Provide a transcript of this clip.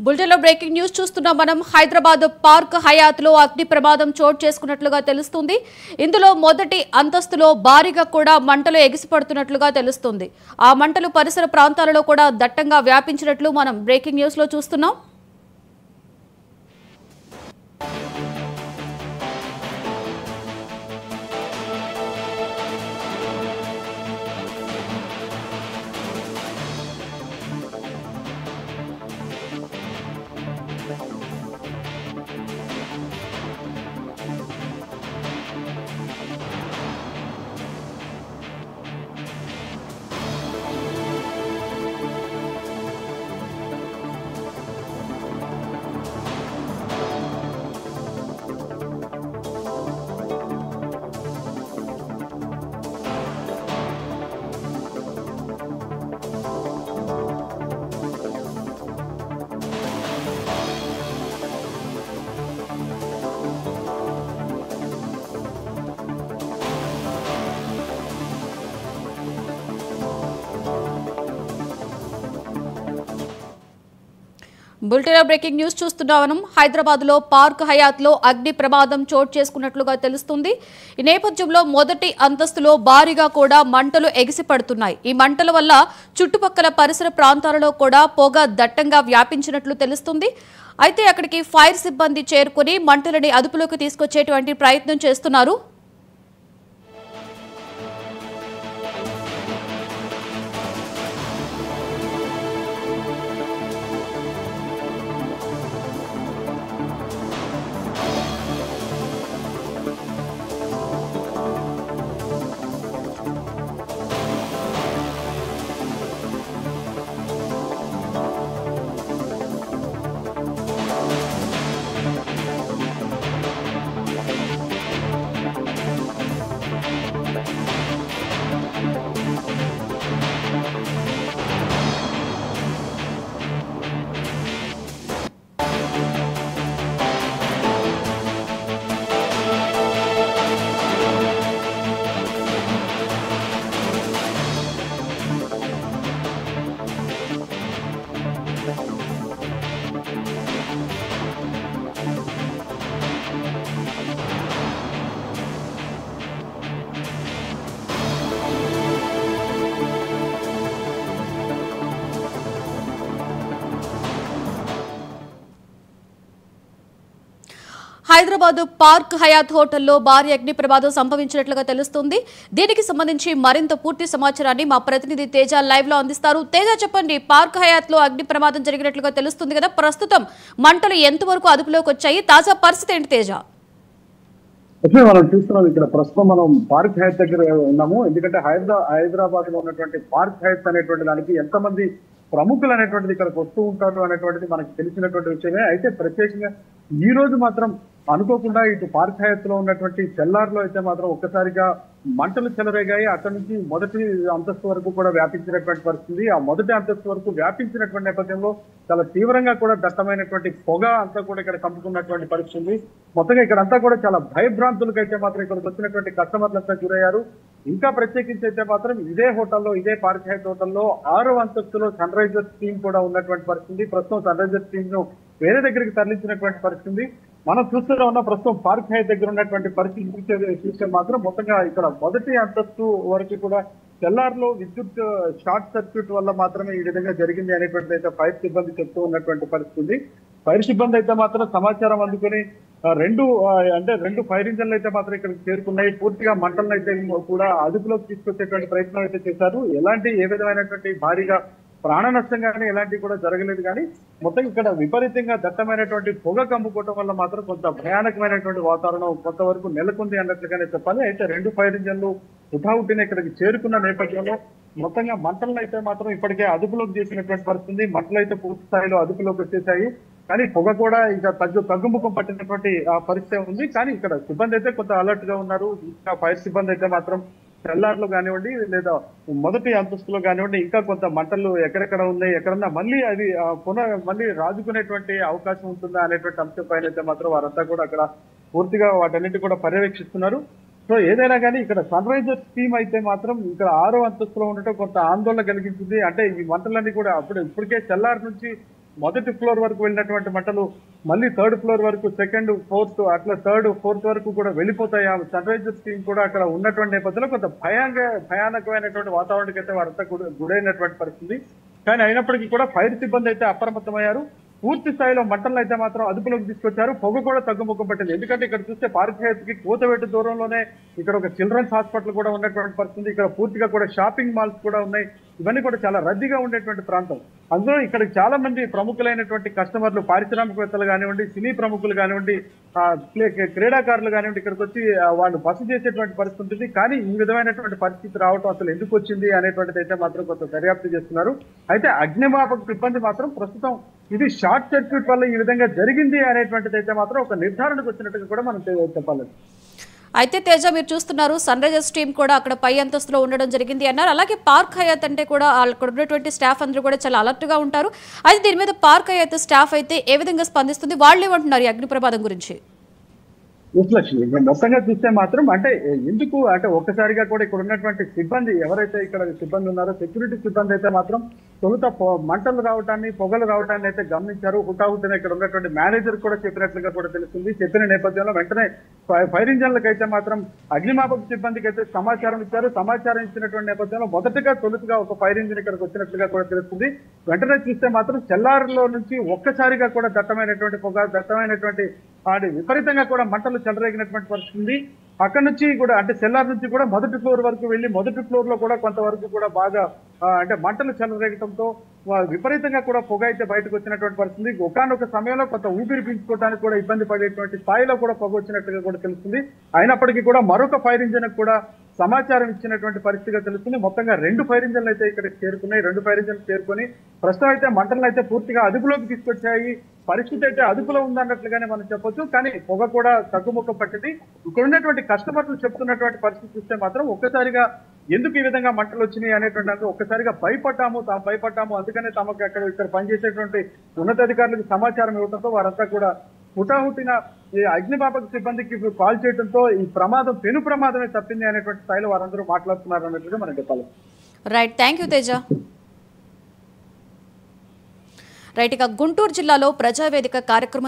బులెటిన్లో breaking news చూస్తున్నాం. మనం హైదరాబాద్ పార్క్ హయాత్ లో అగ్ని ప్రమాదం చోటు చేసుకున్నట్లుగా తెలుస్తుంది. ఇందులో మొదటి అంతస్తులో భారీగా కూడా మంటలు ఎగిసిపడుతున్నట్లుగా తెలుస్తుంది. ఆ మంటలు పరిసర ప్రాంతాలలో కూడా దట్టంగా వ్యాపించినట్లు మనం బ్రేకింగ్ న్యూస్ లో చూస్తున్నాం. బులెటిన్లో బ్రేకింగ్ న్యూస్ చూస్తున్నాం. హైదరాబాద్ లో పార్క్ హయాత్ లో అగ్ని ప్రమాదం చోటు చేసుకున్నట్లుగా తెలుస్తుంది. ఈ నేపథ్యంలో మొదటి అంతస్తులో భారీగా కూడా మంటలు ఎగిసిపడుతున్నాయి. ఈ మంటల వల్ల చుట్టుపక్కల పరిసర ప్రాంతాలలో కూడా పొగ దట్టంగా వ్యాపించినట్లు తెలుస్తుంది. అయితే అక్కడికి ఫైర్ సిబ్బంది చేరుకుని మంటలని అదుపులోకి తీసుకొచ్చేటువంటి ప్రయత్నం చేస్తున్నారు. హైదరాబాద్ పార్క్ హయాత్ హోటల్లో భారీ అగ్ని ప్రమాదం సంభవించినట్లుగా తెలుస్తుంది. దీనికి సంబంధించి మరింత పూర్తి సమాచారాన్ని మా ప్రతినిధి తేజ లైవ్ లో అందిస్తారు. తేజ, చెప్పండి, పార్క్ హయాత్ లో అగ్ని ప్రమాదం జరిగినట్లుగా తెలుస్తుంది కదా, ప్రస్తుతం మంటలు ఎంతవరకు అదుపులోకి వచ్చాయి? తాజా పరిస్థితి ఏంటి తేజ? మనం చూస్తున్నాం ఇక్కడ ప్రస్తుతం మనం పార్క్ హయాత్ దగ్గర ఉన్నాము. ఎందుకంటే హైదరాబాద్ లో ఉన్నటువంటి పార్క్ హయాత్ అనేటువంటి దానికి ఎంతమంది ప్రముఖులు అనేటువంటిది ఇక్కడికి వస్తూ ఉంటారు అనేటువంటిది మనకు తెలిసినటువంటి విషయమే. అయితే ప్రత్యేకంగా ఈ రోజు మాత్రం అనుకోకుండా ఇటు పార్క్ హయాత్ లో ఉన్నటువంటి సెల్లార్లో అయితే మాత్రం ఒక్కసారిగా మంటలు చెలరేగాయి. అక్కడి నుంచి మొదటి అంతస్తు వరకు కూడా వ్యాపించినటువంటి పరిస్థితి. ఆ మొదటి అంతస్తు వరకు వ్యాపించినటువంటి నేపథ్యంలో చాలా తీవ్రంగా కూడా దట్టమైనటువంటి పొగ అంతా కూడా ఇక్కడ కమ్ముకున్నటువంటి పరిస్థితి. మొత్తంగా ఇక్కడ అంతా కూడా చాలా భయభ్రాంతులకు అయితే మాత్రం ఇక్కడికి వచ్చినటువంటి కస్టమర్లంతా గురయ్యారు. ఇంకా ప్రత్యేకించి అయితే మాత్రం ఇదే హోటల్లో, ఇదే పార్క్ హయాత్ హోటల్లో 6వ అంతస్తులో సన్ రైజర్స్ టీం కూడా ఉన్నటువంటి పరిస్థితి. ప్రస్తుతం సన్ రైజర్స్ టీం ను వేరే దగ్గరికి తరలించినటువంటి పరిస్థితి మనం చూస్తూనే ఉన్న. ప్రస్తుతం పార్క్ హయాత్ దగ్గర ఉన్నటువంటి పరిస్థితి చూస్తే మాత్రం మొత్తంగా ఇక్కడ మొదటి అంతస్తు వరకు కూడా తెల్లారులో విద్యుత్ షార్ట్ సర్క్యూట్ వల్ల మాత్రమే ఈ విధంగా జరిగింది అనేటువంటి అయితే ఫైర్ సిబ్బంది చెప్తూ ఉన్నటువంటి పరిస్థితి. ఫైర్ సిబ్బంది అయితే మాత్రం సమాచారం అందుకుని రెండు ఫైర్ ఇంజన్లు అయితే మాత్రం ఇక్కడికి చేరుకున్నాయి. పూర్తిగా మంటలను అయితే కూడా అదుపులోకి తీసుకొచ్చేటువంటి ప్రయత్నం అయితే చేశారు. ఏ విధమైనటువంటి భారీగా ప్రాణ నష్టం కానీ ఎలాంటివి కూడా జరగలేదు. కానీ మొత్తం ఇక్కడ విపరీతంగా దట్టమైనటువంటి పొగ కమ్ముకోవటం వల్ల మాత్రం కొంత భయానకమైనటువంటి వాతావరణం కొంతవరకు నెలకొంది అన్నట్లుగానే చెప్పాలి. అయితే 2 ఫైర్ ఇంజన్లు హుటాహుటిన ఇక్కడికి చేరుకున్న నేపథ్యంలో మొత్తంగా మంటలను అయితే మాత్రం ఇప్పటికే అదుపులోకి చేసినటువంటి పరిస్థితి. మంటలు అయితే పూర్తి స్థాయిలో అదుపులోకి వచ్చేసాయి. కానీ పొగ కూడా ఇంకా తగ్గుముఖం పట్టినటువంటి పరిస్థితి ఉంది. కానీ ఇక్కడ సిబ్బంది అయితే కొంత అలర్ట్ గా ఉన్నారు. ఇంకా ఫైర్ సిబ్బంది అయితే మాత్రం సెల్లార్లో కానివ్వండి లేదా మొదటి అంతస్తులో కానివ్వండి ఇంకా కొంత మంటలు ఎక్కడెక్కడ ఉన్నాయి, ఎక్కడన్నా మళ్ళీ అది మళ్ళీ రాజుకునేటువంటి అవకాశం ఉంటుందా అనేటువంటి అంశం పైన అయితే మాత్రం వారంతా కూడా అక్కడ పూర్తిగా వాటన్నిటి కూడా పర్యవేక్షిస్తున్నారు. సో ఏదైనా కానీ ఇక్కడ సన్ రైజర్స్ టీం అయితే మాత్రం ఇక్కడ 6వ అంతస్తులో ఉండటం కొంత ఆందోళన కలిగించింది. అంటే ఈ మంటలన్నీ కూడా ఇప్పటికే తెల్లారి నుంచి మొదటి ఫ్లోర్ వరకు వెళ్ళినటువంటి మంటలు మళ్ళీ థర్డ్ ఫ్లోర్ వరకు, సెకండ్, ఫోర్త్, అట్లా థర్డ్, ఫోర్త్ వరకు కూడా వెళ్ళిపోతాయి. ఆ సన్ రైజర్స్ టీం కూడా అక్కడ ఉన్నటువంటి నేపథ్యంలో కొంత భయానకమైనటువంటి వాతావరణానికి అయితే వారంతా గురైనటువంటి పరిస్థితి. కానీ అయినప్పటికీ కూడా ఫైర్ సిబ్బంది అయితే అప్రమత్తమయ్యారు. పూర్తి స్థాయిలో మంటలను అయితే మాత్రం అదుపులోకి తీసుకొచ్చారు. పొగ కూడా తగ్గుముఖం పట్టింది. ఎందుకంటే ఇక్కడ చూస్తే పార్క్ హైత్కి కూతవేటు దూరంలోనే ఇక్కడ ఒక చిల్డ్రన్స్ హాస్పిటల్ కూడా ఉన్నటువంటి పరిస్థితి. ఇక్కడ పూర్తిగా కూడా షాపింగ్ మాల్స్ కూడా ఉన్నాయి. ఇవన్నీ కూడా చాలా రద్దీగా ఉండేటువంటి ప్రాంతం. అందులో ఇక్కడ చాలా మంది ప్రముఖులైనటువంటి కస్టమర్లు, పారిశ్రామికవేత్తలు కానివ్వండి, సినీ ప్రముఖులు కానివ్వండి, క్రీడాకారులు కానివ్వండి ఇక్కడికి వచ్చి వాళ్ళు బస చేసేటువంటి పరిస్థితి ఉంటుంది. కానీ ఈ విధమైనటువంటి పరిస్థితి రావడం అసలు ఎందుకు వచ్చింది అనేటువంటిది అయితే మాత్రం కొంత దర్యాప్తు చేస్తున్నారు. అయితే అగ్నిమాపక సిబ్బంది మాత్రం ప్రస్తుతం ఇది షార్ట్ సర్క్యూట్ వల్ల ఈ విధంగా జరిగింది అనేటువంటిది అయితే మాత్రం ఒక నిర్ధారణకు వచ్చినట్టుగా కూడా మనం చెప్పాలి. అయితే తేజ, మీరు చూస్తున్నారు సన్ రైజర్స్ టీం కూడా అక్కడ పై అంతస్తులో ఉండడం జరిగింది అన్నారు. అలాగే పార్క్ హయాత్ అంటే కూడా అక్కడ ఉన్నటువంటి స్టాఫ్ అందరూ కూడా చాలా అలర్ట్ గా ఉంటారు. అయితే దీని మీద పార్క్ హయాత్ స్టాఫ్ అయితే ఏ విధంగా స్పందిస్తుంది, వాళ్ళు ఏమంటున్నారు ఈ అగ్ని ప్రమాదం గురించి? లక్ష్మి, మొత్తంగా చూస్తే మాత్రం అంటే ఎందుకు అంటే ఒక్కసారిగా కూడా ఇక్కడ ఉన్నటువంటి సిబ్బంది ఎవరైతే ఇక్కడ సిబ్బంది ఉన్నారో సెక్యూరిటీ సిబ్బంది అయితే మాత్రం తొలుత మంటలు రావటాన్ని, పొగలు రావటాన్ని అయితే గమనించారు. హుటాహుటిన ఇక్కడ ఉన్నటువంటి మేనేజర్ కూడా చెప్పినట్లుగా కూడా తెలుస్తుంది. చెప్పిన నేపథ్యంలో వెంటనే ఫైర్ ఇంజన్లకు అయితే మాత్రం అగ్నిమాపక సిబ్బందికి అయితే సమాచారం ఇచ్చారు. సమాచారం ఇచ్చినటువంటి నేపథ్యంలో తొలుతగా ఒక ఫైర్ ఇంజిన్ ఇక్కడికి వచ్చినట్లుగా కూడా తెలుస్తుంది. వెంటనే చూస్తే మాత్రం చెల్లారులో నుంచి ఒక్కసారిగా కూడా దట్టమైనటువంటి పొగ, దట్టమైనటువంటి విపరీతంగా కూడా మంటలు చెలరేగినటువంటి పరిస్థితి. అక్కడ నుంచి కూడా అంటే సెల్లార్ నుంచి కూడా మొదటి ఫ్లోర్ వరకు వెళ్ళి మొదటి ఫ్లోర్ లో కూడా కొంతవరకు కూడా బాగా అంటే మంటలు చెలరేగటంతో విపరీతంగా కూడా పొగ అయితే బయటకు వచ్చినటువంటి పరిస్థితి. ఒకనొక సమయంలో కొంత ఊపిరి పీల్చుకోవడానికి కూడా ఇబ్బంది పడేటువంటి స్థాయిలో కూడా పొగ వచ్చినట్టుగా కూడా తెలుస్తుంది. అయినప్పటికీ కూడా మరొక ఫైర్ ఇంజిన్ కూడా సమాచారం ఇచ్చినటువంటి పరిస్థితిగా తెలుస్తుంది. మొత్తంగా 2 ఫైర్ ఇంజన్లు అయితే ఇక్కడికి చేరుకున్నాయి. 2 ఫైర్ ఇంజన్లు చేరుకొని ప్రస్తుతం అయితే మంటలను అయితే పూర్తిగా అదుపులోకి తీసుకొచ్చాయి. పరిస్థితి అయితే అదుపులో ఉందన్నట్లుగానే మనం చెప్పొచ్చు. కానీ పొగ కూడా తగ్గుముఖం పట్టింది. ఇక్కడ ఉన్నటువంటి కస్టమర్లు చెప్తున్నటువంటి పరిస్థితి చూస్తే మాత్రం ఒక్కసారిగా ఎందుకు ఈ విధంగా మంటలు వచ్చినాయి అనేటువంటి ఒక్కసారిగా భయపడ్డాము. అందుకనే తమకు ఇక్కడ పనిచేసేటువంటి ఉన్నతాధికారులకు సమాచారం ఇవ్వడంతో వారంతా కూడా హుటాహుటిన ఈ అగ్నిమాపక సిబ్బందికి కాల్ చేయడంతో ఈ ప్రమాదం పెను ప్రమాదమే తప్పింది అనేటువంటి స్థాయిలో వారందరూ మాట్లాడుతున్నారు అన్నట్టుగా మనం చెప్పాలి. Right, thank you Teja. Right, ఇక గుంటూరు జిల్లాలో ప్రజావేదిక కార్యక్రమం